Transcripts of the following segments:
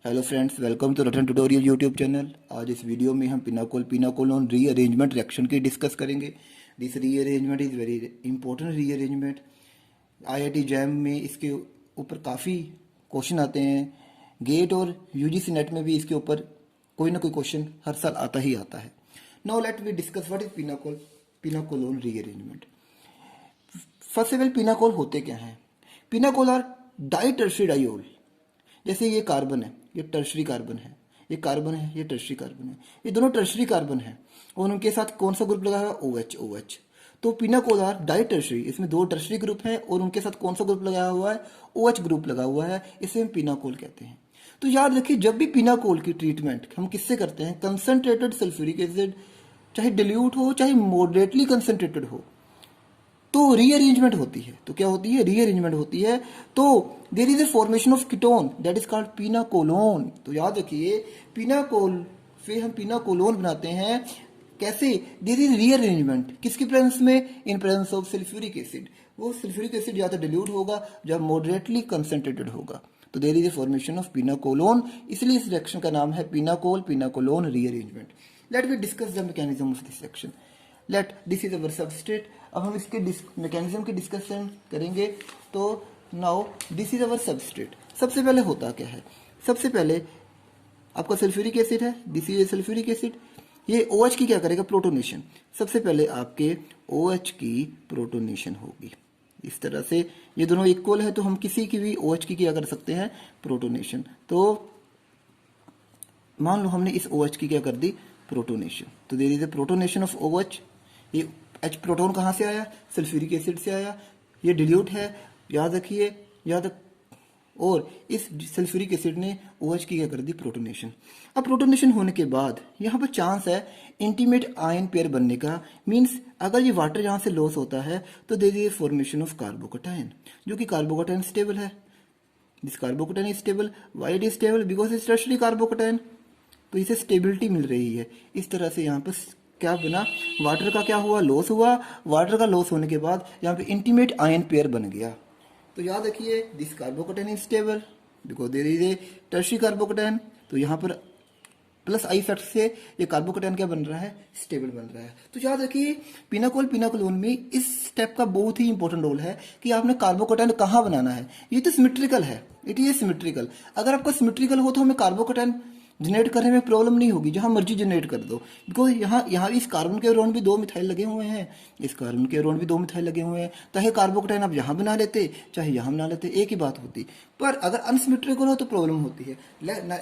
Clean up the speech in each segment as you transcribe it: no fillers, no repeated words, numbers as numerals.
Hello friends, welcome to Ratan tutorial YouTube channel. आज इस video में हम पिनाकोल रीअरेंजमेंट रिएक्शन की डिस्कस करेंगे। This rearrangement is very important rearrangement. IIT JAM में इसके ऊपर काफ़ी क्वेश्चन आते हैं। गेट और यूजीसी नेट में भी इसके ऊपर कोई ना कोई क्वेश्चन हर साल आता ही आता है। Now let we discuss what is pinacolone rearrangement. First of all, pinacol होते क्या हैं? Pinacol are di tertiary diol. जैसे ये कार्बन है, ये टर्शरी कार्बन है, ये कार्बन है, ये टर्शरी कार्बन है, ये दोनों टर्शरी कार्बन है और उनके साथ कौन सा ग्रुप लगा हुआ है? OH OH। तो पिनाकोलार डाई टर्शरी, इसमें दो टर्शरी ग्रुप हैं और उनके साथ कौन सा ग्रुप लगाया हुआ है? OH ग्रुप लगा हुआ है। इसे हम पिनाकोल कहते हैं। तो याद रखिए, जब भी पिनाकोल की ट्रीटमेंट हम किससे करते हैं? कंसंट्रेटेड सल्फ्यूरिक एसिड, चाहे डिल्यूट हो चाहे मॉडरेटली कंसंट्रेटेड हो, तो रीअरेंजमेंट होती है। तो क्या होती है? रीअरेंजमेंट होती है। तो there is a formation of ketone that is called pinacolone. तो याद रखिए, पिनाकोल से हम पिनाकोलोन बनाते हैं। कैसे? There is rearrangement. किसकी प्रेजेंस में? In presence of sulphuric acid. वो सल्फ्यूरिक एसिड या तो डिल्यूट होगा या मॉडरेटली कंसंट्रेटेड होगा। तो there is a formation of pinacolone. इसलिए इस रिएक्शन का नाम है pinacolone rearrangement. Let we discuss the mechanism of this reaction. Let this is our substrate. अब हम इसके मैकेनिज्म की डिस्कशन करेंगे। तो now this is our substrate. सबसे पहले होता क्या है? सबसे पहले आपका सल्फ्यूरिक एसिड है, दिस इज सल्फ्यूरिक एसिड। ये OH की क्या करेगा? प्रोटोनेशन। सबसे पहले आपके OH की प्रोटोनेशन होगी इस तरह से। ये दोनों इक्वल है तो हम किसी की भी OH की क्या कर सकते हैं? प्रोटोनेशन। तो मान लो हमने इस OH की क्या कर दी? प्रोटोनेशन। तो there is a protonation of OH। ये H प्रोटोन कहाँ से आया? सल्फ्यूरिक एसिड से आया। ये डिल्यूट है, याद रखिए, और इस सल्फ्यूरिक एसिड ने OH की क्या कर दी? प्रोटोनेशन। अब प्रोटोनेशन होने के बाद यहाँ पर चांस है इंटीमेट आयन पेयर बनने का। मीन्स अगर ये वाटर यहाँ से लॉस होता है तो there is a formation of carbocation, जो कि कार्बोकटायन स्टेबल है। This carbocation is stable. Why it is stable? Because it's tertiary carbocation. तो इसे स्टेबिलिटी मिल रही है। इस तरह से यहाँ पर क्या बना? वाटर का क्या हुआ? लॉस हुआ। वाटर का लॉस होने के बाद यहाँ पे इंटीमेट आयन पेयर बन गया। तो याद रखिए, this carbocation is stable because there is a tertiary carbocation. तो यहाँ पर प्लस आई फैक्टर से ये कार्बोकटायन क्या बन रहा है? स्टेबल बन रहा है। तो याद रखिए, पिनाकोलोन में इस स्टेप का बहुत ही इंपॉर्टेंट रोल है कि आपने कार्बोकटायन कहाँ बनाना है। ये तो सिमेट्रिकल है, इट इज सिमेट्रिकल। अगर आपका सिमेट्रिकल हो तो हमें कार्बोकटायन जनरेट करने में प्रॉब्लम नहीं होगी, जहां मर्जी जनरेट कर दो। बिकॉज यहाँ इस कार्बन के अराउंड भी दो मिथाइल लगे हुए हैं, इस कार्बन के अराउंड भी दो मिथाइल लगे हुए हैं। चाहे कार्बोकटायन आप यहाँ बना लेते चाहे यहाँ बना लेते, एक ही बात होती। पर अगर अनसिमेट्रिकल हो तो प्रॉब्लम होती है।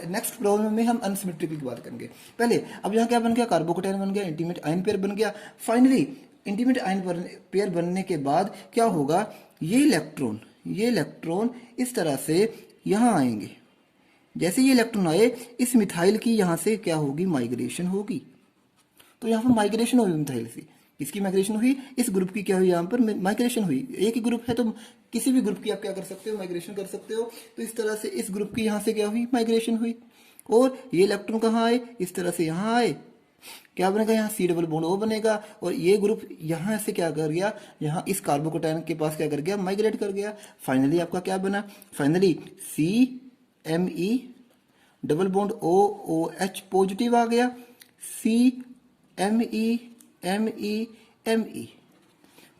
नेक्स्ट प्रॉब्लम में हम अनसिमेट्रिकल की बात करेंगे। पहले अब यहाँ क्या बन गया? कार्बोकटायन बन गया, इंटीमेट आयन पेयर बन गया। फाइनली इंटीमेट आयन पेयर बनने के बाद क्या होगा? ये इलेक्ट्रॉन इस तरह से यहाँ आएंगे। जैसे ये इलेक्ट्रॉन आए, इस मिथाइल की यहां से क्या होगी? माइग्रेशन होगी। तो यहां पर माइग्रेशन हुई मिथाइल से। किसकी माइग्रेशन हुई? इस ग्रुप की क्या हुई? यहां पर माइग्रेशन हुई। एक ही ग्रुप है तो किसी भी ग्रुप की आप क्या कर सकते हो? माइग्रेशन कर सकते हो। तो इस तरह से इस ग्रुप की यहां से क्या हुई? माइग्रेशन हुई। और ये इलेक्ट्रॉन कहाँ आए? इस तरह से यहां आए। क्या बनेगा? यहाँ C डबल बॉन्ड O बनेगा और ये ग्रुप यहाँ से क्या कर गया? यहाँ इस कार्बोकटायन के पास क्या कर गया? माइग्रेट कर गया। फाइनली आपका क्या बना? Finally CMe double bond OOH positive आ गया। CMe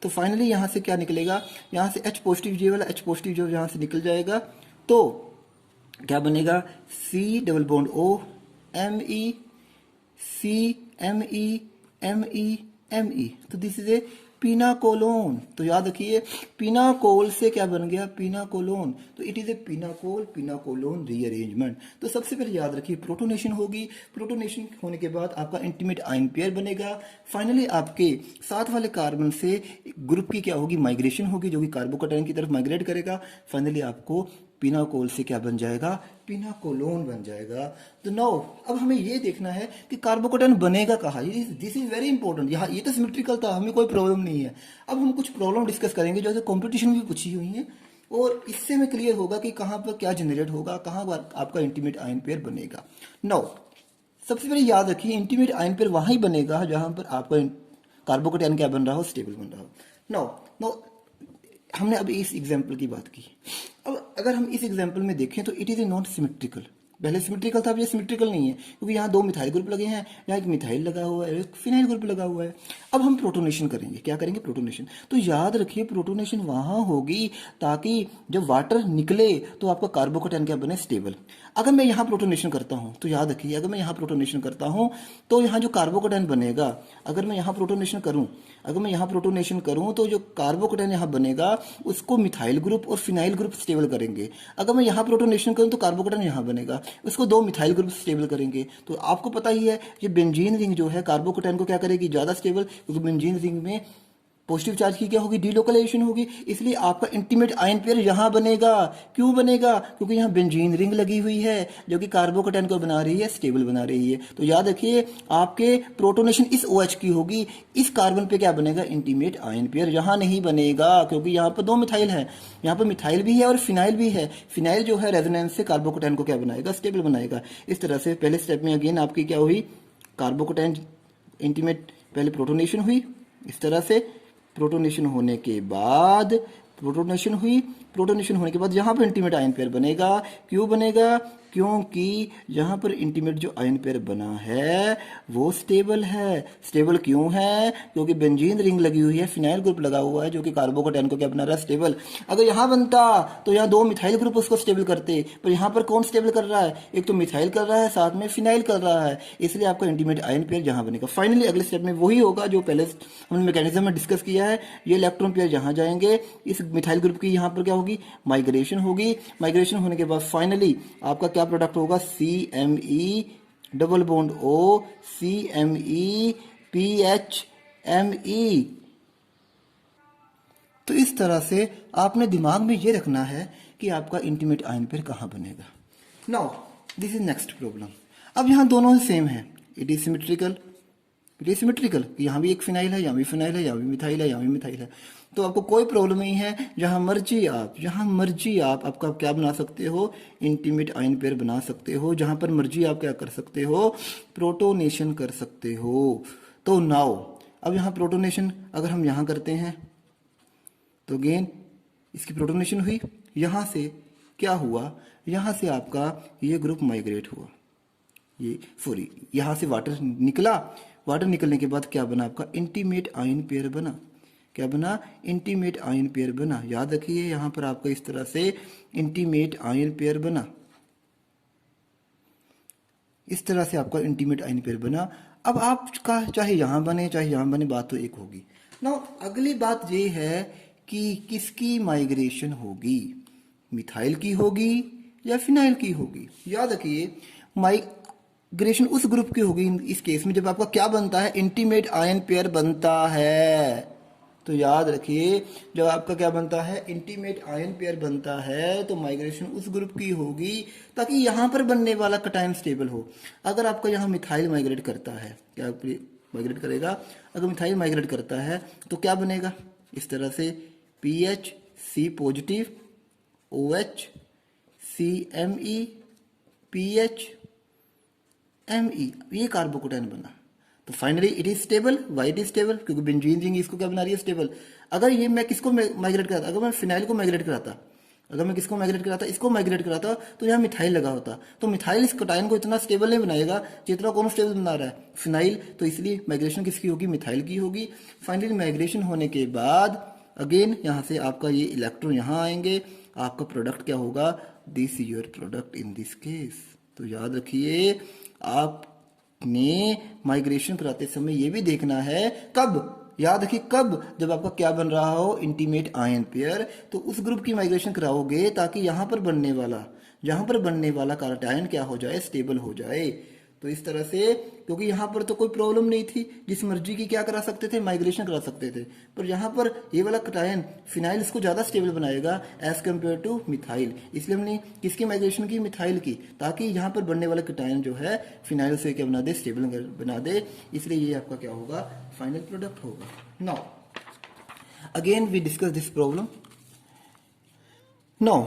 तो फाइनली यहां से क्या निकलेगा? यहां से H पॉजिटिव, ये वाला H पॉजिटिव जो यहां से निकल जाएगा। तो क्या बनेगा? C double bond O Me CMe तो दिस इज ए पिनाकोलोन। तो याद रखिए, पिनाकोल से क्या बन गया? पिनाकोलोन। तो इट इज ए पिनाकोलोन रीअरेंजमेंट। तो सबसे पहले याद रखिए, प्रोटोनेशन होगी। प्रोटोनेशन होने के बाद आपका इंटीमेट आयन पेयर बनेगा। फाइनली आपके साथ वाले कार्बन से ग्रुप की क्या होगी? माइग्रेशन होगी, जो कि कार्बोकटायन की तरफ माइग्रेट करेगा। फाइनली आपको पिनाकोल से क्या बन जाएगा? पिनाकोलोन बन जाएगा। तो नाउ अब हमें ये देखना है कि कार्बोकटायन बनेगा कहाँ। This is very important. यहाँ ये तो सिमेट्रिकल था, हमें कोई प्रॉब्लम नहीं है। अब हम कुछ प्रॉब्लम डिस्कस करेंगे जो कॉम्पिटिशन में भी पूछी हुई है, और इससे हमें क्लियर होगा कि कहाँ पर क्या जनरेट होगा, कहाँ पर आपका इंटीमेट आयन पेयर बनेगा। नाउ सबसे पहले याद रखिए, इंटीमेट आयन पेयर वहां ही बनेगा जहां पर आपका कार्बोकटायन क्या बन रहा हो? स्टेबल बन रहा हो। नाउ हमने अभी इस एग्जाम्पल की बात की। अब अगर हम इस एग्जाम्पल में देखें तो it is A not symmetrical. पहले सिमेट्रिकल था, अब ये सिमेट्रिकल नहीं है, क्योंकि यहाँ दो मिथाइल ग्रुप लगे हैं, यहाँ एक मिथाइल लगा हुआ है, एक फिनाइल ग्रुप लगा हुआ है। अब हम प्रोटोनेशन करेंगे। क्या करेंगे? प्रोटोनेशन। तो याद रखिए प्रोटोनेशन वहाँ होगी ताकि जब वाटर निकले तो आपका कार्बोकेटाइन क्या बने? स्टेबल। अगर मैं यहाँ प्रोटोनेशन करता हूँ तो याद रखिए, अगर मैं यहाँ प्रोटोनेशन करता हूँ तो यहाँ जो कार्बोकेटाइन बनेगा, अगर मैं यहाँ प्रोटोनेशन करूँ, अगर मैं यहाँ प्रोटोनेशन करूँ तो जो कार्बोकेटाइन यहाँ बनेगा उसको मिथाइल ग्रुप और फिनाइल ग्रुप स्टेबल करेंगे। अगर मैं यहाँ प्रोटोनेशन करूँ तो कार्बोकेटाइन यहाँ बनेगा, उसको दो मिथाइल ग्रुप स्टेबल करेंगे। तो आपको पता ही है ये बेंजीन रिंग जो है कार्बोकेटाइन को क्या करेगी? ज़्यादा स्टेबल, क्योंकि बेंजीन रिंग में पॉजिटिव चार्ज की क्या होगी? डीलोकलाइजेशन होगी। इसलिए आपका इंटीमेट आयन पेयर यहां बनेगा। क्यों बनेगा? क्योंकि यहां बेंजीन रिंग लगी हुई है जो कि कार्बोकेटाइन को बना रही है, स्टेबल बना रही है। तो याद रखिए आपके प्रोटोनेशन इस OH की होगी, इस कार्बन पे क्या बनेगा? Intimate ion pair. यहां नहीं बनेगा क्योंकि यहां पर दो मिथाइल है, यहां पर मिथाइल भी है और फिनाइल भी है। फिनाइल जो है रेजोनेंस से कार्बोकेटाइन को क्या बनाएगा? स्टेबल बनाएगा। इस तरह से पहले स्टेप में अगेन आपकी क्या हुई? कार्बोकेटाइन इंटीमेट पहले प्रोटोनेशन हुई, इस तरह से प्रोटोनेशन होने के बाद प्रोटोनेशन हुई, प्रोटोनेशन होने के बाद यहाँ पर इंटीमेट आयन पेयर बनेगा। क्यों बनेगा? क्योंकि यहाँ पर इंटीमेट जो आयन पेयर बना है वो स्टेबल है। स्टेबल क्यों है? क्योंकि बेंजीन रिंग लगी हुई है, फिनाइल ग्रुप लगा हुआ है जो कि कार्बोकेटाइन को क्या बना रहा है? स्टेबल। अगर यहाँ बनता तो यहाँ दो मिथाइल ग्रुप उसको स्टेबल करते, पर यहाँ पर कौन स्टेबल कर रहा है? एक तो मिथाइल कर रहा है, साथ में फिनाइल कर रहा है, इसलिए आपका इंटीमेट आयन पेयर यहाँ बनेगा। फाइनली अगले स्टेप में वही होगा जो पहले हमने मैकेनिज्म में डिस्कस किया है। ये इलेक्ट्रॉन पेयर यहाँ जाएंगे, इस मिथाइल ग्रुप की यहाँ पर क्या होगी? माइग्रेशन होगी। माइग्रेशन होने के बाद फाइनली आपका क्या प्रोडक्ट होगा? CMe double bond O, CMe PHMe। तो इस तरह से आपने दिमाग में ये रखना है कि आपका इंटीमेट आयन पेयर कहाँ बनेगा। Now this is next problem. अब यहाँ दोनों सेम है, it is symmetrical, it is symmetrical. यहाँ भी एक फिनाइल है, यहाँ भी फिनाइल है, यहाँ भी मिथाइल है, यहाँ भी मिथाइल है। तो आपको कोई प्रॉब्लम नहीं है, जहाँ मर्जी आप आपका क्या बना सकते हो? इंटीमेट आयन पेयर बना सकते हो। जहाँ पर मर्जी आप क्या कर सकते हो? प्रोटोनेशन कर सकते हो। तो नाउ अब यहाँ प्रोटोनेशन अगर हम यहाँ करते हैं तो अगेन इसकी प्रोटोनेशन हुई, यहाँ से क्या हुआ? यहाँ से आपका ये ग्रुप माइग्रेट हुआ, ये सॉरी यहाँ से वाटर निकला। वाटर निकलने के बाद क्या बना? आपका इंटीमेट आयन पेयर बना। क्या बना? इंटीमेट आयन पेयर बना। याद रखिए यहाँ पर आपका इस तरह से इंटीमेट आयन पेयर बना, इस तरह से आपका इंटीमेट आयन पेयर बना। अब आपका चाहे यहाँ बने चाहे यहाँ बने, बात तो एक होगी ना। अगली बात ये है कि किसकी माइग्रेशन होगी? मिथाइल की होगी या फिनाइल की होगी? याद रखिए माइग्रेशन उस ग्रुप की होगी इस केस में जब आपका क्या बनता है? इंटीमेट आयन पेयर बनता है। तो याद रखिए जब आपका क्या बनता है? इंटीमेट आयन पेयर बनता है तो माइग्रेशन उस ग्रुप की होगी ताकि यहां पर बनने वाला कटायन स्टेबल हो। अगर आपका यहाँ मिथाइल माइग्रेट करता है, क्या माइग्रेट करेगा? अगर मिथाइल माइग्रेट करता है तो क्या बनेगा? इस तरह से PHC positive, OH, CMe PHMe, ये कार्बोकेटाइन बना। तो finally it is stable. Why it is stable? क्योंकि बेंजीन रिंग इसको क्या बना रही है? स्टेबल। अगर ये मैं किसको माइग्रेट कराता? अगर मैं फिनाइल को माइग्रेट कराता, अगर मैं किसको माइग्रेट कराता? इसको माइग्रेट कराता, तो यहाँ मिथाइल लगा होता। तो मिथाइल इस कटायन को इतना स्टेबल नहीं बनाएगा जितना कौन स्टेबल बना रहा है? फिनाइल। तो इसलिए माइग्रेशन किसकी होगी? मिथाइल की होगी। फाइनली माइग्रेशन होने के बाद अगेन यहाँ से आपका ये इलेक्ट्रॉन यहाँ आएंगे, आपका प्रोडक्ट क्या होगा? This is your product in this case. तो याद रखिए आपने माइग्रेशन कराते समय ये भी देखना है कब? याद रखिए कब? जब आपका क्या बन रहा हो? Intimate ion pair. तो उस ग्रुप की माइग्रेशन कराओगे ताकि यहां पर बनने वाला कार्बोटायन क्या हो जाए? स्टेबल हो जाए। तो इस तरह से, क्योंकि यहाँ पर तो कोई प्रॉब्लम नहीं थी, जिस मर्जी की क्या करा सकते थे? माइग्रेशन करा सकते थे। पर यहाँ पर ये वाला कटायन फिनाइल इसको ज़्यादा स्टेबल बनाएगा एज कम्पेयर टू मिथाइल। इसलिए हमने किसकी माइग्रेशन की? मिथाइल की, ताकि यहाँ पर बनने वाला कटायन जो है फिनाइल से क्या बना दे? स्टेबल बना दे। इसलिए ये आपका क्या होगा? फाइनल प्रोडक्ट होगा। Now again we discuss this problem. Now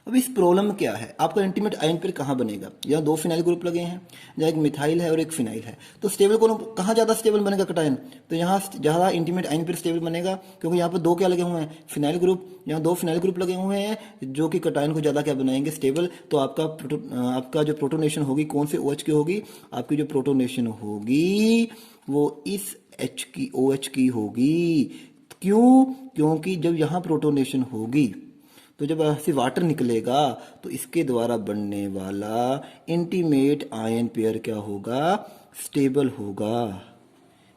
अब इस प्रॉब्लम में क्या है, आपका इंटीमेट आयन पेयर कहाँ बनेगा, यहाँ दो फिनाइल ग्रुप लगे हैं, जहाँ एक मिथाइल है और एक फिनाइल है, तो स्टेबल कौन, कहाँ ज़्यादा स्टेबल बनेगा कटायन, तो यहाँ ज़्यादा इंटीमेट आयन पेयर स्टेबल बनेगा, क्योंकि यहाँ पर दो क्या लगे हुए हैं, फिनाइल ग्रुप, यहाँ दो फिनाइल ग्रुप लगे हुए हैं जो कि कटायन को ज़्यादा क्या बनाएंगे, स्टेबल। तो आपका जो प्रोटोनेशन होगी कौन से OH की होगी, आपकी जो प्रोटोनेशन होगी वो इस OH की होगी। क्यों, क्योंकि जब यहाँ प्रोटोनेशन होगी तो जब ऐसे वाटर निकलेगा तो इसके द्वारा बनने वाला इंटीमेट आयन पेयर क्या होगा, स्टेबल होगा।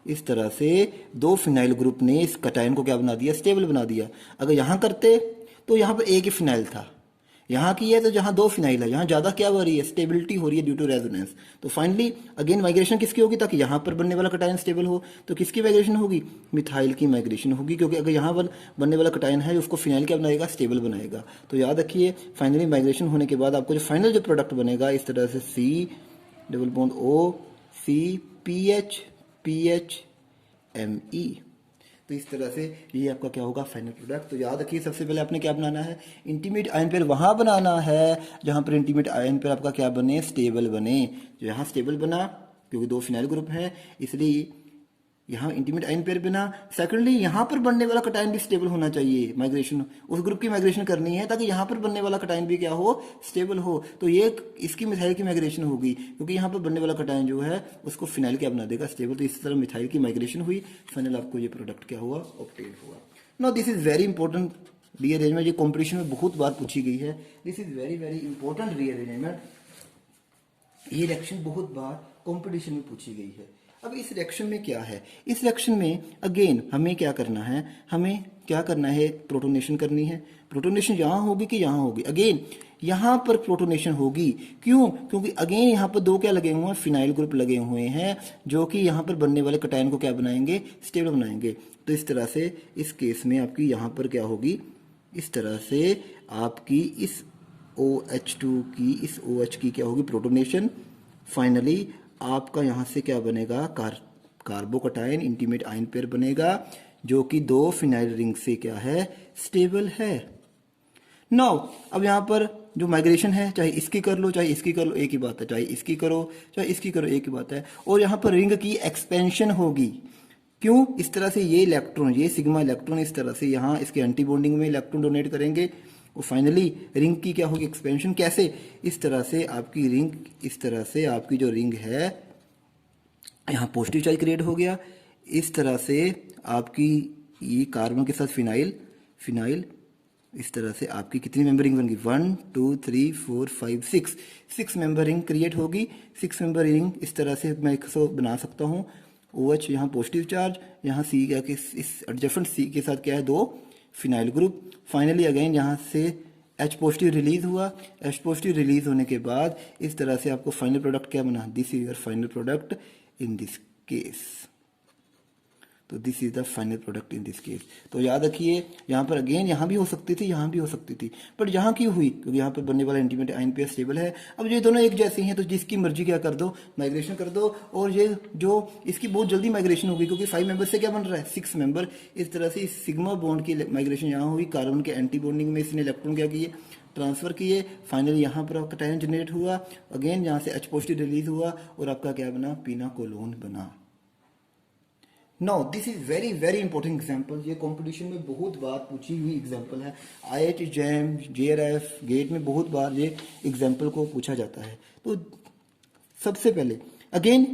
इस तरह से दो फिनाइल ग्रुप ने इस कटायन को क्या बना दिया, स्टेबल बना दिया। अगर यहाँ करते तो यहाँ पर एक ही फिनाइल था, यहाँ की है तो जहाँ दो फिनाइल है यहाँ ज़्यादा क्या हो रही है, स्टेबिलिटी हो रही है ड्यू टू रेजोनेंस। तो फाइनली अगेन माइग्रेशन किसकी होगी, ताकि यहाँ पर बनने वाला कटायन स्टेबल हो, तो किसकी माइग्रेशन होगी, मिथाइल की माइग्रेशन होगी, क्योंकि अगर यहाँ पर बनने वाला कटायन है उसको फिनाइल क्या बनाएगा, स्टेबल बनाएगा। तो याद रखिए फाइनली माइग्रेशन होने के बाद आपको जो फाइनल जो प्रोडक्ट बनेगा इस तरह से C⋯O CPH तो इस तरह से ये आपका क्या होगा, फाइनल प्रोडक्ट। तो याद रखिए सबसे पहले आपने क्या बनाना है, इंटीमेट आयन पेयर वहाँ बनाना है जहाँ पर इंटीमेट आयन पेयर आपका क्या बने, स्टेबल बने। जो यहाँ स्टेबल बना क्योंकि दो फिनाइल ग्रुप हैं इसलिए यहाँ इंटीमेट आयन पेयर बना। सेकेंडली यहाँ पर बनने वाला कटायन भी स्टेबल होना चाहिए, माइग्रेशन उस ग्रुप की माइग्रेशन करनी है ताकि यहाँ पर बनने वाला कटायन भी क्या हो, स्टेबल हो। तो ये इसकी मिथाइल की माइग्रेशन होगी क्योंकि यहाँ पर बनने वाला कटायन जो है उसको फिनाइल क्या बना देगा, स्टेबल। तो इस तरह मिथाइल की माइग्रेशन हुई, फाइनल आपको ये प्रोडक्ट क्या हुआ, ऑब्टेन हुआ। Now this is very important rearrangement, ये कॉम्पिटिशन में बहुत बार पूछी गई है। This is very very important rearrangement, ये रिएक्शन बहुत बार कॉम्पिटिशन में पूछी गई है। अब इस रिएक्शन में क्या है, इस रिएक्शन में अगेन हमें क्या करना है, हमें क्या करना है, प्रोटोनेशन करनी है। प्रोटोनेशन यहाँ होगी कि यहाँ होगी, अगेन यहाँ पर प्रोटोनेशन होगी। क्यों, क्योंकि अगेन यहाँ पर दो क्या लगे हुए हैं, फिनाइल ग्रुप लगे हुए हैं जो कि यहाँ पर बनने वाले कटायन को क्या बनाएंगे, स्टेबल बनाएंगे। तो इस तरह से इस केस में आपकी यहाँ पर क्या होगी, इस तरह से आपकी इस OH2 की इस OH की क्या होगी, प्रोटोनेशन। फाइनली आपका यहाँ से क्या बनेगा, कार्बोकटायन इंटीमेट आयन पेयर बनेगा जो कि दो फिनाइल रिंग से क्या है, स्टेबल है। नाउ अब यहाँ पर जो माइग्रेशन है चाहे इसकी कर लो चाहे इसकी कर लो एक ही बात है, चाहे इसकी करो चाहे इसकी करो एक ही बात है। और यहाँ पर रिंग की एक्सपेंशन होगी। क्यों, इस तरह से ये इलेक्ट्रॉन, ये सिग्मा इलेक्ट्रॉन इस तरह से यहाँ इसके एंटी बॉन्डिंग में इलेक्ट्रॉन डोनेट करेंगे और फाइनली रिंग की क्या होगी, एक्सपेंशन। कैसे, इस तरह से आपकी रिंग, इस तरह से आपकी जो रिंग है यहाँ पॉजिटिव चार्ज क्रिएट हो गया। इस तरह से आपकी ये कार्बन के साथ फिनाइल इस तरह से आपकी कितनी मेंबर रिंग बन गई, 1 2 3 4 5 6 मेंबर रिंग क्रिएट होगी। 6 मेंबर रिंग इस तरह से मैं इसको बना सकता हूँ। OH यहाँ पॉजिटिव चार्ज, यहाँ C क्या कि इस एडजेसेंट C के साथ क्या है, दो फिनाइल ग्रुप। फाइनली अगेन यहाँ से H पॉजिटिव रिलीज हुआ। H पॉजिटिव रिलीज होने के बाद इस तरह से आपको फाइनल प्रोडक्ट क्या बना, this is your final product in this case. तो this is the final product in this case. तो याद रखिए यहाँ पर अगेन यहाँ भी हो सकती थी, यहाँ भी हो सकती थी, बट यहाँ क्यों हुई, क्योंकि यहाँ पर बनने वाला इंटीमेट आयन पेयर स्टेबल है। अब ये दोनों एक जैसी हैं तो जिसकी मर्जी क्या कर दो, माइग्रेशन कर दो। और ये जो इसकी बहुत जल्दी माइग्रेशन होगी क्योंकि 5 मेंबर से क्या बन रहा है, 6 मेंबर। इस तरह से सिग्मा बॉन्ड की माइग्रेशन यहाँ हुई, कार्बन के एंटी बॉन्डिंग में इसने इलेक्ट्रॉन क्या किए, ट्रांसफर किए। फाइनली यहाँ पर आपका कटायन जनरेट हुआ, अगेन यहाँ से H पॉजिटिव रिलीज हुआ और आपका क्या बना, पिनाकोलोन बना। Now this is very very important example, ये कंपटीशन में बहुत बार पूछी हुई एग्जाम्पल है। IIT JAM JRF गेट में बहुत बार ये एग्जाम्पल को पूछा जाता है। तो सबसे पहले अगेन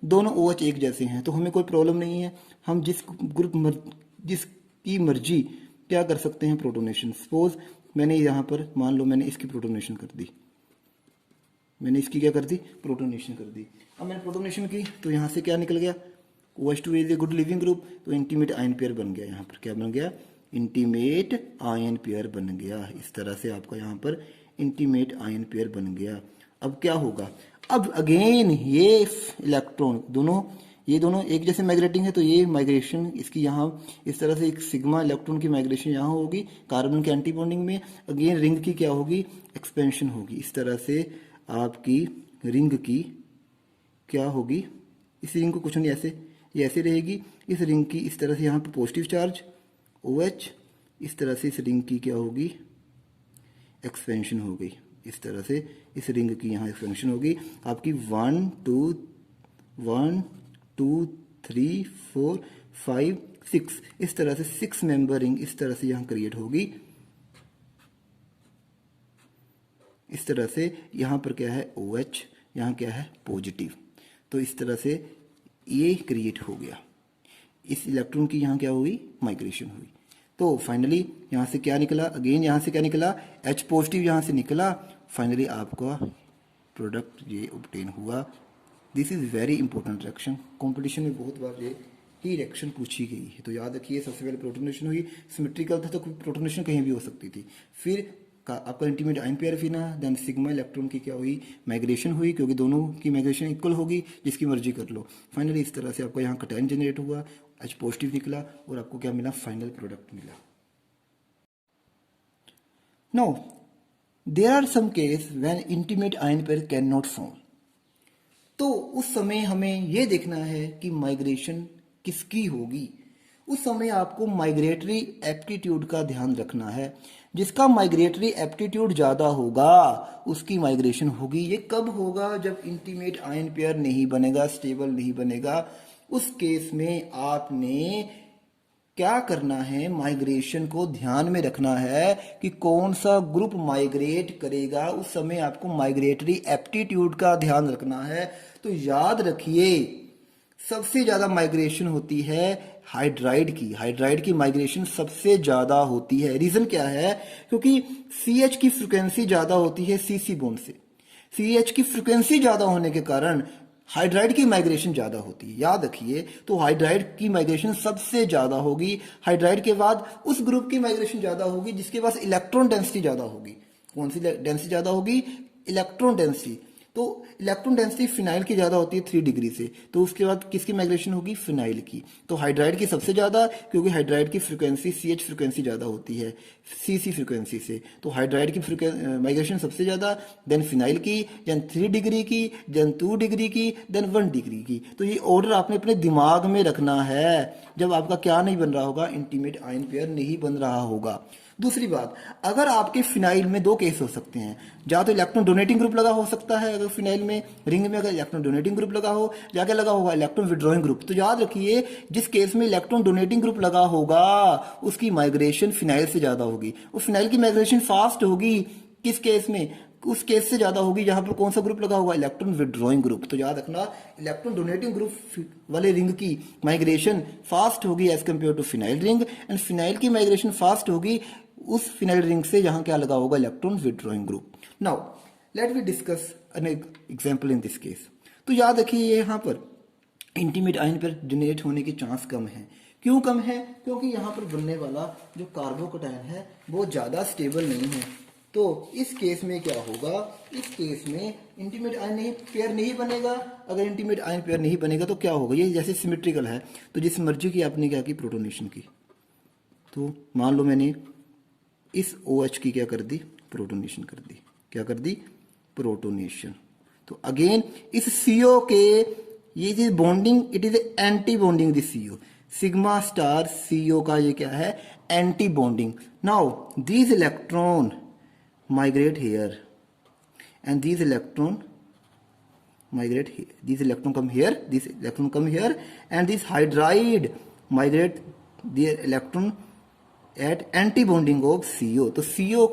दोनों OH एक जैसे हैं तो हमें कोई प्रॉब्लम नहीं है, हम जिसकी मर्जी क्या कर सकते हैं, प्रोटोनेशन। सपोज मैंने यहाँ पर मान लो मैंने इसकी प्रोटोनेशन कर दी, मैंने इसकी क्या कर दी, प्रोटोनेशन कर दी। अब मैंने प्रोटोनेशन की तो यहाँ से क्या निकल गया, OH2 is a good leaving group, तो इंटीमेट आयन पेयर बन गया। यहाँ पर क्या बन गया, इंटीमेट आयन पेयर बन गया। इस तरह से आपका यहाँ पर इंटीमेट आयन पेयर बन गया। अब क्या होगा, अब अगेन ये इलेक्ट्रॉन ये दोनों एक जैसे माइग्रेटिंग है तो ये माइग्रेशन इसकी यहाँ इस तरह से एक सिग्मा इलेक्ट्रॉन की माइग्रेशन यहाँ होगी कार्बन के एंटी बॉन्डिंग में। अगेन रिंग की क्या होगी, एक्सपेंशन होगी। इस तरह से आपकी रिंग की क्या होगी, इस रिंग को कुछ नहीं ऐसे, ये ऐसे रहेगी। इस रिंग की इस तरह से यहाँ पर पॉजिटिव चार्ज OH, इस तरह से इस रिंग की क्या होगी, एक्सपेंशन हो गई, इस तरह से इस रिंग की यहाँ एक्सपेंशन होगी आपकी 1 2 3 4 5 6, इस तरह से 6 मेंबर रिंग इस तरह से यहाँ क्रिएट होगी। इस तरह से यहाँ पर क्या है OH, यहाँ क्या है पॉजिटिव, तो इस तरह से ये क्रिएट हो गया। इस इलेक्ट्रॉन की यहाँ क्या हुई माइग्रेशन हुई। तो फाइनली यहाँ से क्या निकला, अगेन यहाँ से क्या निकला H पॉजिटिव यहाँ से निकला। फाइनली आपका प्रोडक्ट ये ऑब्टेन हुआ। This is very important reaction, competition में बहुत बार ये ही रिएक्शन पूछी गई है। तो याद रखिए सबसे पहले प्रोटोनेशन हुई, सिमेट्रिकल था तो प्रोटोनेशन कहीं भी हो सकती थी। फिर आपका इंटीमेट आयन पेयर फिना, देन सिग्मा इलेक्ट्रॉन की क्या हुई माइग्रेशन हुई, क्योंकि दोनों की माइग्रेशन इक्वल होगी, जिसकी मर्जी कर लो। फाइनली इस तरह से आपका यहाँ कटायन जनरेट हुआ, H पॉजिटिव निकला और आपको क्या मिला फाइनल प्रोडक्ट मिला। Now there are some case when intimate ion pair can not form. तो उस समय हमें यह देखना है कि माइग्रेशन किसकी होगी। उस समय आपको माइग्रेटरी एप्टीट्यूड का ध्यान रखना है। जिसका माइग्रेटरी एप्टीट्यूड ज़्यादा होगा उसकी माइग्रेशन होगी। ये कब होगा, जब इंटीमेट आयन पेयर नहीं बनेगा, स्टेबल नहीं बनेगा। उस केस में आपने क्या करना है, माइग्रेशन को ध्यान में रखना है कि कौन सा ग्रुप माइग्रेट करेगा। उस समय आपको माइग्रेटरी एप्टीट्यूड का ध्यान रखना है। तो याद रखिए सबसे ज्यादा माइग्रेशन होती है हाइड्राइड की। हाइड्राइड की माइग्रेशन सबसे ज्यादा होती है। रीजन क्या है, क्योंकि CH की फ्रिक्वेंसी ज्यादा होती है CC बॉन्ड से। CH की फ्रिक्वेंसी ज्यादा होने के कारण हाइड्राइड की माइग्रेशन ज्यादा होती है। याद रखिए, तो हाइड्राइड की माइग्रेशन सबसे ज्यादा होगी। हाइड्राइड के बाद उस ग्रुप की माइग्रेशन ज्यादा होगी जिसके पास इलेक्ट्रॉन डेंसिटी ज्यादा होगी। कौन सी डेंसिटी ज्यादा होगी, इलेक्ट्रॉन डेंसिटी। तो इलेक्ट्रॉन डेंसिटी फिनाइल की ज्यादा होती है 3 डिग्री से, तो उसके बाद किसकी माइग्रेशन होगी, फिनाइल की। तो हाइड्राइड की सबसे ज्यादा, क्योंकि हाइड्राइड की फ्रिक्वेंसी CH फ्रिक्वेंसी ज्यादा होती है CC फ्रिक्वेंसी से। तो हाइड्राइड की माइग्रेशन सबसे ज्यादा, देन फिनाइल की, देन 3 डिग्री की, देन 2 डिग्री की, देन 1 डिग्री की। तो ये ऑर्डर आपने अपने दिमाग में रखना है जब आपका क्या नहीं बन रहा होगा, इंटीमेट आयन पेयर नहीं बन रहा होगा। दूसरी बात, अगर आपके फिनाइल में 2 केस हो सकते हैं, या तो इलेक्ट्रॉन डोनेटिंग ग्रुप लगा हो सकता है, अगर फिनाइल में रिंग में अगर इलेक्ट्रॉन डोनेटिंग ग्रुप लगा हो, या क्या लगा होगा इलेक्ट्रॉन विड्रॉइंग ग्रुप। तो याद रखिए जिस केस में इलेक्ट्रॉन डोनेटिंग ग्रुप लगा होगा उसकी माइग्रेशन फिनाइल से ज्यादा होगी। और फिनाइल की माइग्रेशन फास्ट होगी किस केस में, उस केस से ज्यादा होगी जहां पर कौन सा ग्रुप लगा होगा, इलेक्ट्रॉन विड्रॉइंग ग्रुप। तो याद रखना इलेक्ट्रॉन डोनेटिंग ग्रुप वाले रिंग की माइग्रेशन फास्ट होगी as compare to phenyl ring, and phenyl की माइग्रेशन फास्ट होगी उस फिनाइल रिंग से जहां क्या लगा होगा, electron withdrawing group. Now let we discuss an example in this case. तो याद रखिए यहाँ पर इंटीमेट आयन पर जनरेट होने के चांस कम है। क्यों कम है, क्योंकि यहाँ पर बनने वाला जो कार्बोकटायन है वो ज्यादा स्टेबल नहीं है। तो इस केस में क्या होगा, इस केस में इंटीमेट आयन पेयर नहीं बनेगा। अगर इंटीमेट आयन पेयर नहीं बनेगा तो क्या होगा, ये जैसे सिमेट्रिकल है तो जिस मर्जी की आपने क्या की प्रोटोनेशन की, तो मान लो मैंने इस OH की क्या कर दी, प्रोटोनेशन कर दी। क्या कर दी, प्रोटोनेशन। तो अगेन इस CO के ये जो bonding, it is anti bonding this CO, sigma star CO का ये क्या है, anti bonding. Now these electron migrate here and these electron migrate here, these electron come here, these electron come here, and this hydride migrate their electron at anti bonding of CO। तो CO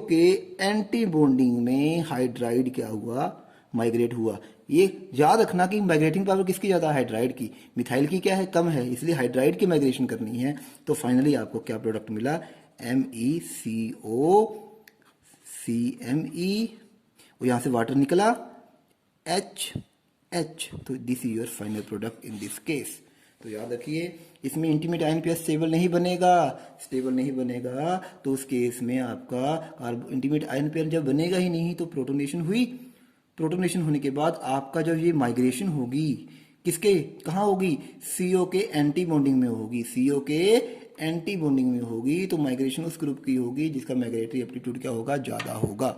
के anti bonding में hydride क्या हुआ, migrate हुआ। ये याद रखना कि माइग्रेटिंग पावर किसकी ज्यादा, हाइड्राइड की। मिथाइल की क्या है, कम है, इसलिए हाइड्राइड की माइग्रेशन करनी है। तो फाइनली आपको क्या प्रोडक्ट मिला, MECO CME, और यहां से वाटर निकला HH। तो this is your final product in this case. तो याद रखिए इसमें इंटीमेट आयन पेयर स्टेबल नहीं बनेगा। स्टेबल नहीं बनेगा तो उस केस में आपका इंटीमेट आयन पेयर जब बनेगा ही नहीं तो प्रोटोनेशन हुई। प्रोटोनेशन होने के बाद आपका जब ये माइग्रेशन होगी किसके, कहाँ होगी, CO के एंटी बॉन्डिंग में होगी। CO के एंटी बॉन्डिंग में होगी तो माइग्रेशन उस ग्रुप की होगी जिसका माइग्रेटरी एप्टीट्यूड क्या होगा, ज्यादा होगा।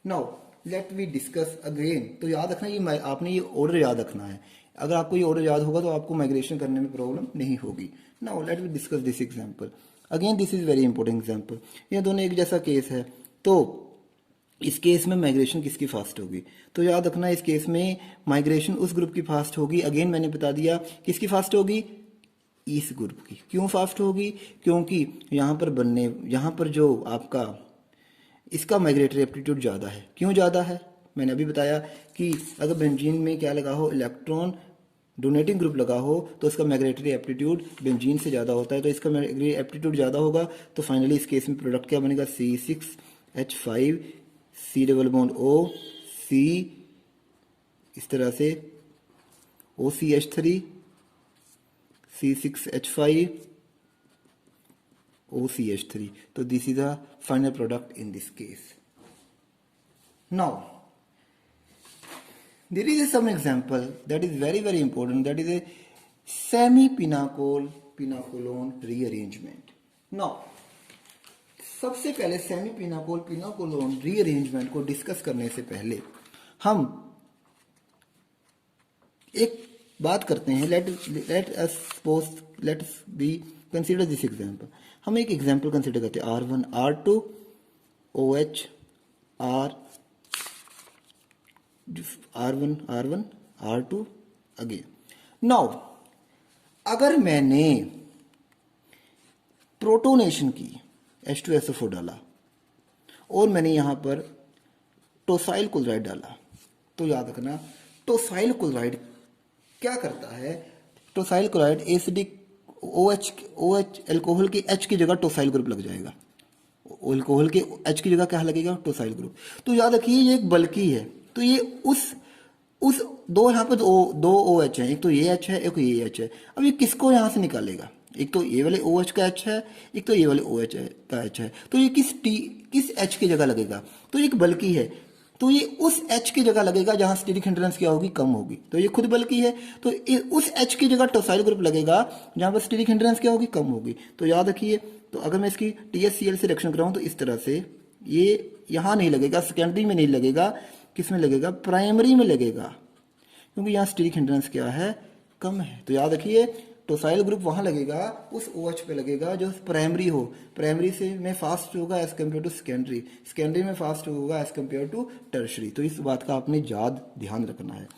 Now let we discuss again. तो याद रखना ये आपने ये ऑर्डर याद रखना है। अगर आपको ये ऑर्डर याद होगा तो आपको माइग्रेशन करने में प्रॉब्लम नहीं होगी। Now let we discuss this example. Again this is very important example, ये दोनों एक जैसा केस है, तो इस केस में माइग्रेशन किसकी फास्ट होगी? तो याद रखना इस केस में माइग्रेशन उस ग्रुप की फास्ट होगी। अगेन मैंने बता दिया किसकी फास्ट होगी, इस ग्रुप की। क्यों फास्ट होगी? क्योंकि यहाँ पर जो आपका इसका माइग्रेटरी एप्टीट्यूड ज़्यादा है। क्यों ज़्यादा है? मैंने अभी बताया कि अगर बेंजीन में क्या लगा हो, इलेक्ट्रॉन डोनेटिंग ग्रुप लगा हो, तो उसका माइग्रेटरी एप्टीट्यूड बेंजीन से ज़्यादा होता है, तो इसका माइग्रेटरी एप्टीट्यूड ज़्यादा होगा। तो फाइनली इस केस में प्रोडक्ट क्या बनेगा, C6H5 C double bond O C, इस तरह से OCH3 C6H5 OCH3। तो this is the final product in this case. Now, there is some example that is very very important, that is a semi-pinacol pinacolone rearrangement. Now, सबसे पहले semi pinacol pinacolone rearrangement को discuss करने से पहले हम एक बात करते हैं। Let us B consider this example. हम एक एग्जांपल कंसीडर करते हैं R1 R2 OH R1 R2 again. Now अगर मैंने प्रोटोनेशन की H2SO4 डाला और मैंने यहां पर टोसाइल क्लोराइड डाला, तो याद रखना टोसाइल क्लोराइड क्या करता है, टोसाइल क्लोराइड एसिडिक OH अल्कोहल के H की जगह टोसाइल ग्रुप लग जाएगा। अल्कोहल के H की जगह क्या लगेगा, टोसाइल ग्रुप। तो याद रखिए ये एक बल्कि है, तो ये उस दो यहाँ पर दो OH है, एक तो ये H है एक ये H है। अब ये किसको यहाँ से निकालेगा, एक तो ये वाले OH का H है, एक तो ये वाले OH का H है। तो ये किस H की जगह लगेगा, तो एक बल्कि है, तो ये उस H की जगह लगेगा जहां स्टीरिक हिंड्रेंस क्या होगी, कम होगी। तो ये खुद बल्कि है, तो उस H की जगह टोसाइल ग्रुप लगेगा जहां पर स्टीरिक हिंड्रेंस क्या होगी, कम होगी। तो याद रखिए, तो अगर मैं इसकी THCl से रिएक्शन कराऊं तो इस तरह से ये यहां नहीं लगेगा, सेकेंडरी में नहीं लगेगा, किस में लगेगा, प्राइमरी में लगेगा, क्योंकि यहाँ स्टीरिक हिंड्रेंस क्या है, कम है। तो याद रखिए टोसाइल ग्रुप वहां लगेगा, उस OH पे लगेगा जो प्राइमरी हो, प्राइमरी से में फास्ट होगा as compare to secondary, secondary में फास्ट होगा एज कम्पेयर टू टर्शरी। तो इस बात का आपने ध्यान रखना है।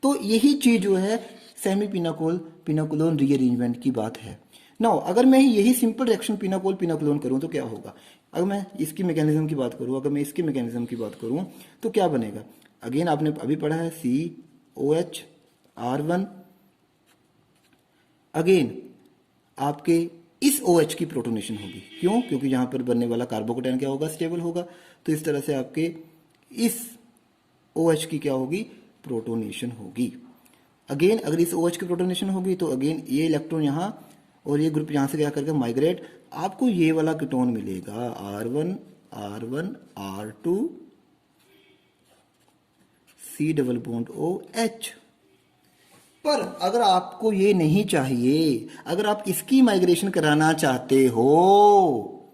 तो यही चीज जो है सेमी पिनाकोलोन रीअरेंजमेंट की बात है। नाउ अगर मैं यही सिंपल रिएक्शन पिनाकोलोन करूं तो क्या होगा, अगर मैं इसकी मैकेनिज्म की बात करूं, अगर मैं इसकी मैकेनिज्म की बात करूं तो क्या बनेगा। अगेन आपने अभी पढ़ा है COH R1, अगेन आपके इस OH की प्रोटोनेशन होगी। क्यों? क्योंकि यहां पर बनने वाला कार्बोकेटायन क्या होगा, स्टेबल होगा। तो इस तरह से आपके इस OH की क्या होगी, प्रोटोनेशन होगी। अगेन अगर इस OH की प्रोटोनेशन होगी तो अगेन ये इलेक्ट्रॉन यहाँ और ये ग्रुप यहाँ से क्या करके माइग्रेट, आपको ये वाला कीटोन मिलेगा R1 R2 C double bond OH। पर अगर आपको ये नहीं चाहिए, अगर आप इसकी माइग्रेशन कराना चाहते हो,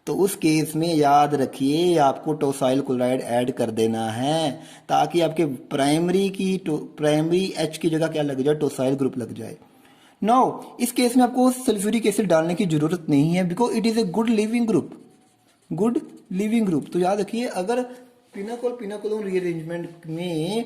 तो उस केस में याद रखिए आपको टोसाइल क्लोराइड ऐड कर देना है, ताकि आपके प्राइमरी H की जगह क्या लग जाए, टोसाइल ग्रुप लग जाए। नो, इस केस में आपको सल्फ्यूरिक एसिड डालने की जरूरत नहीं है, because it is a good leaving group. तो याद रखिए अगर पिनाकोलोन रीअरेंजमेंट में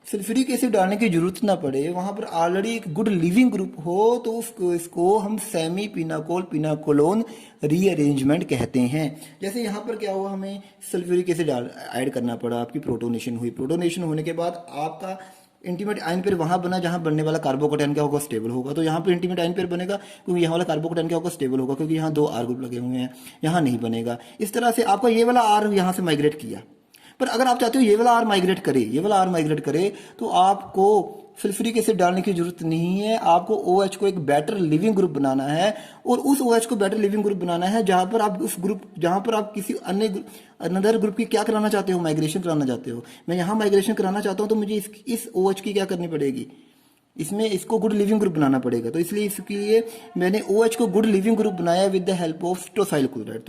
सल्फ्यूरिक एसिड डालने की जरूरत ना पड़े, वहां पर ऑलरेडी एक गुड लिविंग ग्रुप हो, तो इसको हम सेमी पिनाकोलोन रीअरेंजमेंट कहते हैं। जैसे यहाँ पर क्या हुआ, हमें सल्फ्यूरिक एसिड ऐड करना पड़ा, आपकी प्रोटोनेशन हुई, प्रोटोनेशन होने के बाद आपका इंटीमेट आयन पेयर वहां बना जहां बनने वाला कार्बोकेटायन क्या होगा, स्टेबल होगा। तो यहाँ पर इंटीमेट आयन पेयर बनेगा, क्योंकि यहाँ वाला कार्बोकेटायन क्या होगा, स्टेबल होगा, क्योंकि यहाँ 2 R ग्रुप लगे हुए हैं, यहाँ नहीं बनेगा। इस तरह से आपका ये वाला R यहाँ से माइग्रेट किया। पर अगर आप चाहते हो ये वाला R माइग्रेट करे, तो आपको सल्फ्यूरिक एसिड डालने की जरूरत नहीं है। आपको OH को एक बेटर लिविंग ग्रुप बनाना है, और उस OH को बेटर लिविंग ग्रुप बनाना है जहां पर आप किसी अनदर ग्रुप की क्या कराना चाहते हो, माइग्रेशन कराना चाहते हो। मैं यहाँ माइग्रेशन कराना चाहता हूं, तो मुझे इस OH की क्या करनी पड़ेगी, इसको गुड लिविंग ग्रुप बनाना पड़ेगा। तो इसलिए इसके लिए मैंने OH को गुड लिविंग ग्रुप बनाया with the help of tosyl chloride.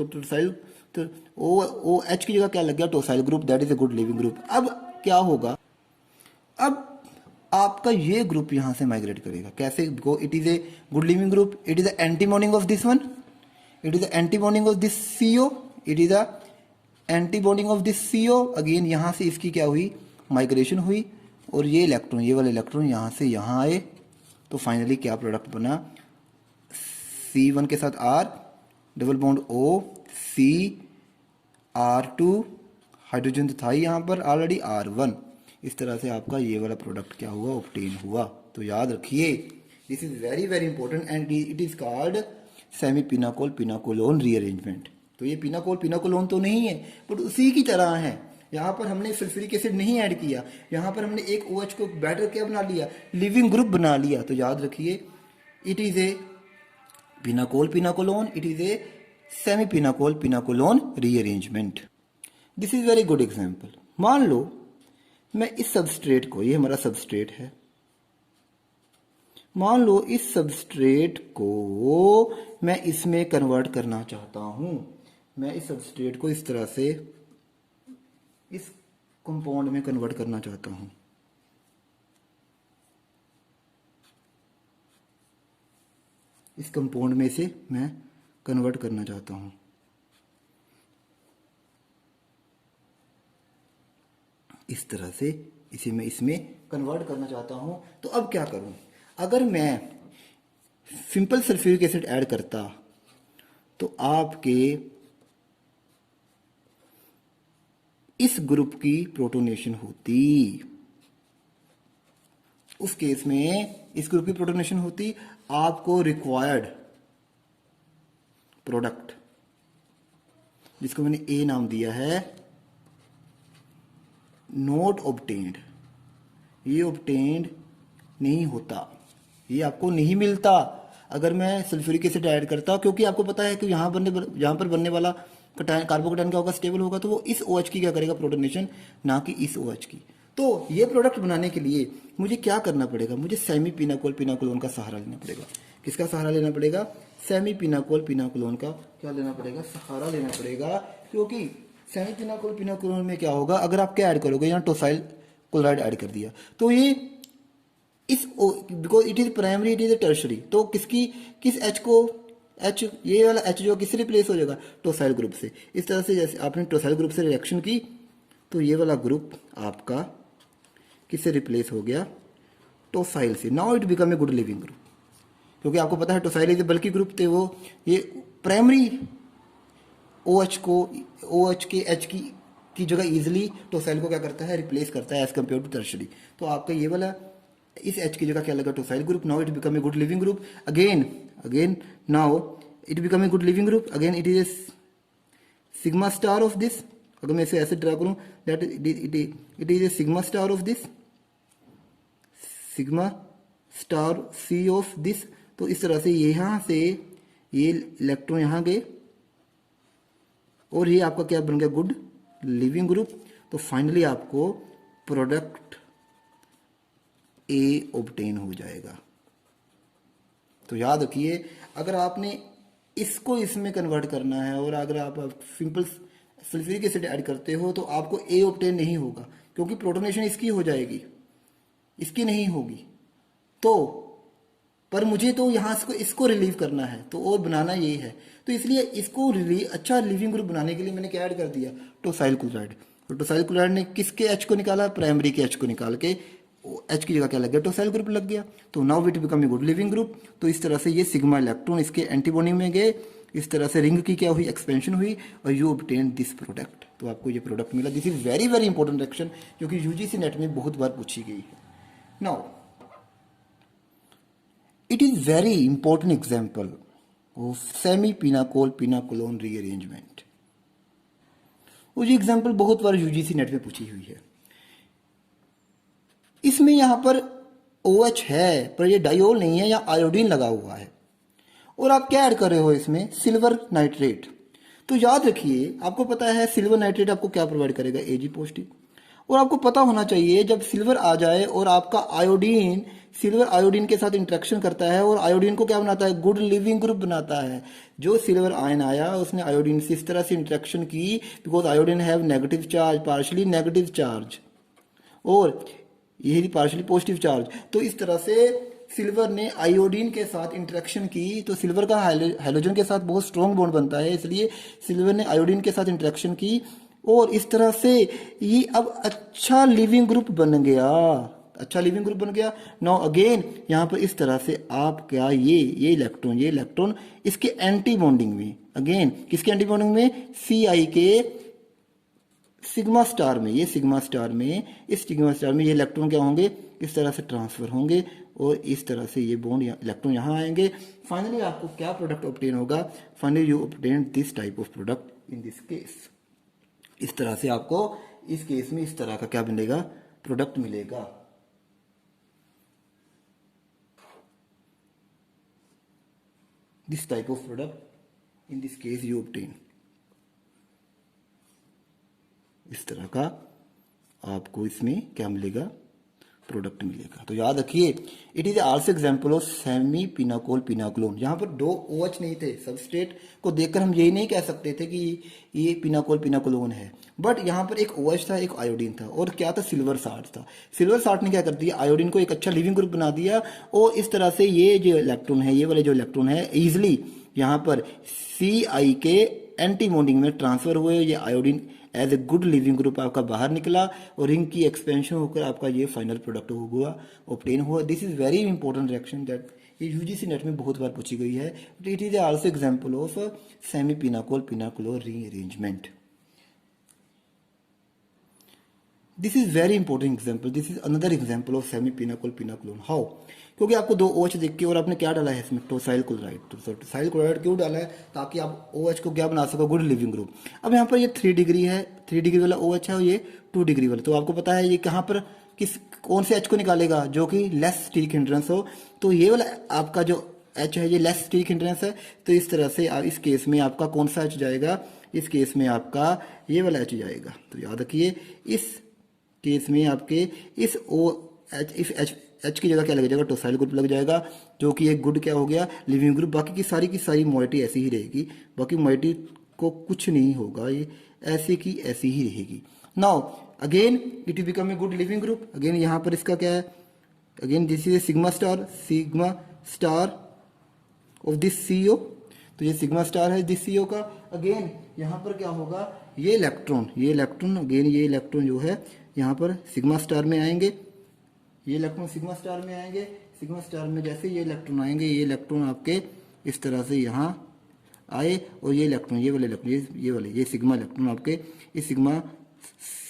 तो OH की जगह क्या लग गया, tosyl group, that is a good leaving group. अब क्या होगा, अब आपका ये ग्रुप यहां से माइग्रेट करेगा। कैसे? It is a good leaving group, it is antibonding of this one, it is the anti bonding of this CO, it is the anti bonding of this CO। Again यहाँ से इसकी क्या हुई, migration हुई, और ये इलेक्ट्रॉन, ये वाले इलेक्ट्रॉन यहाँ से यहाँ आए, तो फाइनली क्या प्रोडक्ट बना, C1 के साथ R, double bond O, C, R2, hydrogen तो था ही यहाँ पर ऑलरेडी R1। इस तरह से आपका ये वाला प्रोडक्ट क्या हुआ, ऑब्टेन हुआ। तो याद रखिए, this is very very important and it is called semi pinacol pinacolone rearrangement. तो ये पिनाकोल पिनाकोलोन तो नहीं है, बट उसी की तरह है। यहाँ पर हमने सल्फ्यूरिक एसिड नहीं ऐड किया, यहाँ पर हमने एक OH को बैटर क्या बना लिया, लिविंग ग्रुप बना लिया। तो याद रखिए, it is a pinacol pinacolone, it is a semi pinacol pinacolone rearrangement. This is very good example. मान लो मैं इस सबस्ट्रेट को, ये हमारा सबस्ट्रेट है, मान लो इस सबस्ट्रेट को मैं इसमें कन्वर्ट करना चाहता हूं। मैं इस सबस्ट्रेट को इस तरह से इस कंपाउंड में कन्वर्ट करना चाहता हूं। इस कंपाउंड में से मैं कन्वर्ट करना चाहता हूं। इस तरह से इसे मैं इसमें कन्वर्ट करना चाहता हूं। तो अब क्या करूं, अगर मैं सिंपल सल्फ्यूरिक एसिड ऐड करता तो आपके इस ग्रुप की प्रोटोनेशन होती, उस केस में इस ग्रुप की प्रोटोनेशन होती, आपको रिक्वायर्ड प्रोडक्ट, जिसको मैंने ए नाम दिया है, नॉट ऑब्टेन्ड, ये ऑब्टेन्ड नहीं होता, ये आपको नहीं मिलता अगर मैं सल्फ्यूरिक एसिड ऐड करता, क्योंकि आपको पता है कि यहाँ पर बनने वाला कार्बोकेटायन क्या होगा, स्टेबल होगा, तो वो इस OH की क्या करेगा, प्रोटोनेशन, ना कि इस OH की। तो ये प्रोडक्ट बनाने के लिए मुझे क्या करना पड़ेगा, मुझे सेमी पिनाकोल पिनाकोलोन का सहारा लेना पड़ेगा। किसका सहारा लेना पड़ेगा, सेमी पिनाकोल पिनाकोलोन का क्या लेना पड़ेगा, सहारा लेना पड़ेगा। क्योंकि सेमी पिनाकोल पिनाकोलोन में क्या होगा, अगर आप क्या ऐड करोगे, यहाँ टोसाइल क्लोराइड ऐड कर दिया, तो ये इस because it is primary, it is tertiary, तो किस H को, H, ये वाला H जो किससे रिप्लेस हो जाएगा, टोसाइल ग्रुप से। इस तरह से जैसे आपने टोसाइल ग्रुप से रिएक्शन की, तो ये वाला ग्रुप आपका किससे रिप्लेस हो गया, टोसाइल से। Now it become a good leaving group, क्योंकि आपको पता है टोसाइल इज बल्कि ग्रुप थे वो, ये प्राइमरी OH को, OH के H की जगह इजिली टोसाइल को क्या करता है, रिप्लेस करता है एज कम्पेयर टू टर्शरी। तो आपका ये वाला इस H की जगह क्या लगा, tosyl group. Now it become a good leaving group again now it become a good leaving group again. It is a sigma star of this, अगर मैं इसे ऐसे ड्रा करूं, that it is a sigma star of this, sigma star C of this. तो इस तरह से यहां से ये इलेक्ट्रॉन यहां गए और ये आपका क्या बन गया, गुड लिविंग ग्रुप। तो फाइनली आपको प्रोडक्ट A ऑब्टेन हो जाएगा। तो याद रखिए, अगर आपने इसको इसमें कन्वर्ट करना है और अगर आप सिंपल सल्फ्यूरिक एसिड ऐड करते हो तो आपको A ऑब्टेन नहीं होगा, क्योंकि प्रोटोनेशन इसकी हो जाएगी, इसकी नहीं होगी। तो पर मुझे तो यहाँ इसको रिलीव करना है, तो और बनाना ये है, तो इसलिए इसको अच्छा लिविंग ग्रुप बनाने के लिए मैंने क्या ऐड कर दिया, टोसाइल क्लोराइड। तो टोसाइल क्लोराइड ने किसके H को निकाला, प्राइमरी के H को निकाल के H की जगह क्या लग गया, टोसाइल ग्रुप लग गया। तो now it become a good leaving group. तो इस तरह से ये सिग्मा इलेक्ट्रॉन इसके एंटीबॉडी में गए, इस तरह से रिंग की क्या हुई, एक्सपेंशन हुई, और यू ऑब्टेन दिस प्रोडक्ट। तो आपको ये प्रोडक्ट मिला। This is very very important reaction, जो कि UGC नेट में बहुत बार पूछी गई है। Now it is very important example of semi pinacol pinacolone rearrangement। वो ये एग्जाम्पल बहुत बार UGC नेट में पूछी हुई है। इसमें यहां पर OH है पर ये डायोल नहीं है, या आयोडीन लगा हुआ है, और आप क्या ऐड कर रहे हो इसमें, सिल्वर नाइट्रेट। तो याद रखिए, आपको पता है सिल्वर नाइट्रेट आपको क्या प्रोवाइड करेगा, Ag पॉजिटिव। और आपको पता होना चाहिए, जब सिल्वर आ जाए और आपका आयोडीन सिल्वर आयोडीन के साथ इंटरेक्शन करता है और आयोडीन को क्या बनाता है, गुड लिविंग ग्रुप बनाता है। जो सिल्वर आयन आया उसने आयोडीन से इस तरह से इंटरेक्शन की, because iodine have negative charge, partially negative charge, और ये पार्शली पॉजिटिव चार्ज। तो इस तरह से सिल्वर ने आयोडीन के साथ इंटरेक्शन की तो सिल्वर का हाइड्रोजन के साथ बहुत स्ट्रॉन्ग बॉन्ड बनता है, इसलिए सिल्वर ने आयोडीन के साथ इंटरेक्शन की और इस तरह से ये अब अच्छा लिविंग ग्रुप बन गया, अच्छा लिविंग ग्रुप बन गया। नाउ अगेन यहाँ पर इस तरह से आप क्या ये इलेक्ट्रॉन इसके एंटी बॉन्डिंग में, अगेन किसके एंटी बॉन्डिंग में, Ci के सिग्मा स्टार में, ये सिग्मा स्टार में, इस सिग्मा स्टार में ये इलेक्ट्रॉन क्या होंगे, इस तरह से ट्रांसफर होंगे और इस तरह से ये बॉन्ड इलेक्ट्रॉन यहाँ आएंगे। फाइनली आपको क्या प्रोडक्ट ऑब्टेन होगा, finally you obtain this type of product in this case. इस तरह से आपको इस केस में इस तरह का क्या मिलेगा, प्रोडक्ट मिलेगा। This type of product in this case you obtain, इस तरह का आपको इसमें क्या मिलेगा, प्रोडक्ट मिलेगा। तो याद रखिए it is also example of semi pinacol pinacolone. यहाँ पर दो OH नहीं थे, सबस्ट्रेट को देखकर हम यही नहीं कह सकते थे कि ये पिनाकोल पिनाकोलोन है, बट यहाँ पर एक OH था, एक आयोडीन था और क्या था, सिल्वर साल्ट था। सिल्वर साल्ट ने क्या कर दिया, आयोडीन को एक अच्छा लिविंग ग्रुप बना दिया और इस तरह से ये जो इलेक्ट्रॉन है, ये वाले जो इलेक्ट्रॉन है इजिली यहाँ पर Ci के एंटी बॉन्डिंग में ट्रांसफर हुए, ये iodine as a good leaving group आपका बाहर निकला और रिंग की एक्सपेंशन होकर आपका ये फाइनल प्रोडक्ट हुआ, ऑब्टेन हुआ। This is very important reaction that ये यूजीसी नेट में बहुत बार पूछी गई है। It is also example of semi pinacol pinacolone rearrangement. This is very important example, this is another example of semi pinacol pinacolone. How, क्योंकि आपको दो OH देख के और आपने क्या डाला है इसमें, टोसाइल क्लोराइड। तो टोसाइल क्लोराइड क्यों डाला है, ताकि आप OH को क्या बना सको, गुड लिविंग ग्रुप। अब यहाँ पर ये 3 डिग्री है, 3 डिग्री वाला OH है और ये 2 डिग्री वाला, तो आपको पता है ये कहाँ पर कौन से H को निकालेगा, जो कि लेस स्टीरिक हिंड्रेंस हो। तो ये वाला आपका जो H है ये लेस स्टीरिक हिंड्रेंस है, तो इस तरह से इस केस में आपका कौन सा H जाएगा, इस केस में आपका ये वाला H जाएगा। तो याद रखिए इस केस में आपके इस H की जगह क्या लग जाएगा, टोसाइल ग्रुप लग जाएगा, जो कि एक गुड क्या हो गया, लिविंग ग्रुप। बाकी की सारी मोइटी ऐसी ही रहेगी, बाकी मोइटी को कुछ नहीं होगा, ये ऐसे की ऐसी ही रहेगी। Now again it become a good leaving group. Again यहाँ पर इसका क्या है, again this is sigma star of this CO। तो ये सिग्मा स्टार है दिस CO का। अगेन यहाँ पर क्या होगा, ये इलेक्ट्रॉन अगेन ये इलेक्ट्रॉन जो है यहाँ पर सिग्मा स्टार में आएंगे, ये इलेक्ट्रॉन सिग्मा स्टार में आएंगे। सिग्मा स्टार में जैसे ये इलेक्ट्रॉन आएंगे, ये इलेक्ट्रॉन आपके इस तरह से यहाँ आए और ये इलेक्ट्रॉन ये वाले इलेक्ट्रॉन ये सिग्मा इलेक्ट्रॉन आपके इस सिग्मा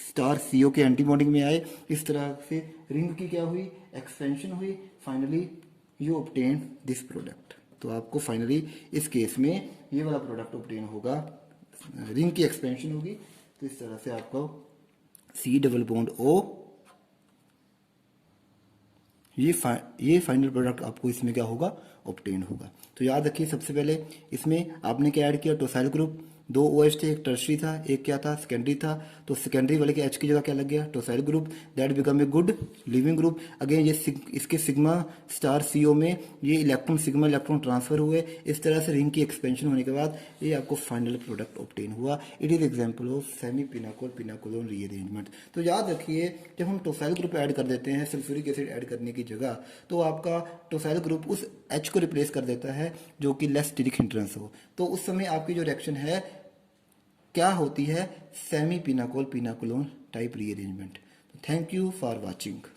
स्टार CO के एंटी बॉन्डिंग में आए। इस तरह से रिंग की क्या हुई, एक्सपेंशन हुई। Finally you obtain this product. तो आपको फाइनली इस केस में ये वाला प्रोडक्ट ऑब्टेन होगा, रिंग की एक्सपेंशन होगी। तो इस तरह से आपको C डबल बॉन्ड O, ये फाइनल प्रोडक्ट आपको इसमें क्या होगा, ऑब्टेन होगा। तो याद रखिए सबसे पहले इसमें आपने क्या ऐड किया, टोसाइल ग्रुप, 2 OH थे, एक टर्शरी था, एक क्या था, सेकेंडरी था। तो सेकेंडरी वाले के H की जगह क्या लग गया, tosyl group, that become a good leaving group. Again ये इसके सिग्मा स्टार CO में ये सिग्मा इलेक्ट्रॉन ट्रांसफर हुए। इस तरह से रिंग की एक्सपेंशन होने के बाद ये आपको फाइनल प्रोडक्ट ऑब्टेन हुआ। It is example of semi pinacol pinacolone rearrangement. तो याद रखिए जब हम टोसाइल ग्रुप ऐड कर देते हैं सल्फ्यूरिक एसिड ऐड करने की जगह, तो आपका टोसाइल ग्रुप उस H को रिप्लेस कर देता है जो कि लेस स्टीरिक हिंड्रेंस हो। तो उस समय आपकी जो रिएक्शन है क्या होती है, semi pinacol pinacolone type rearrangement. Thank you for watching.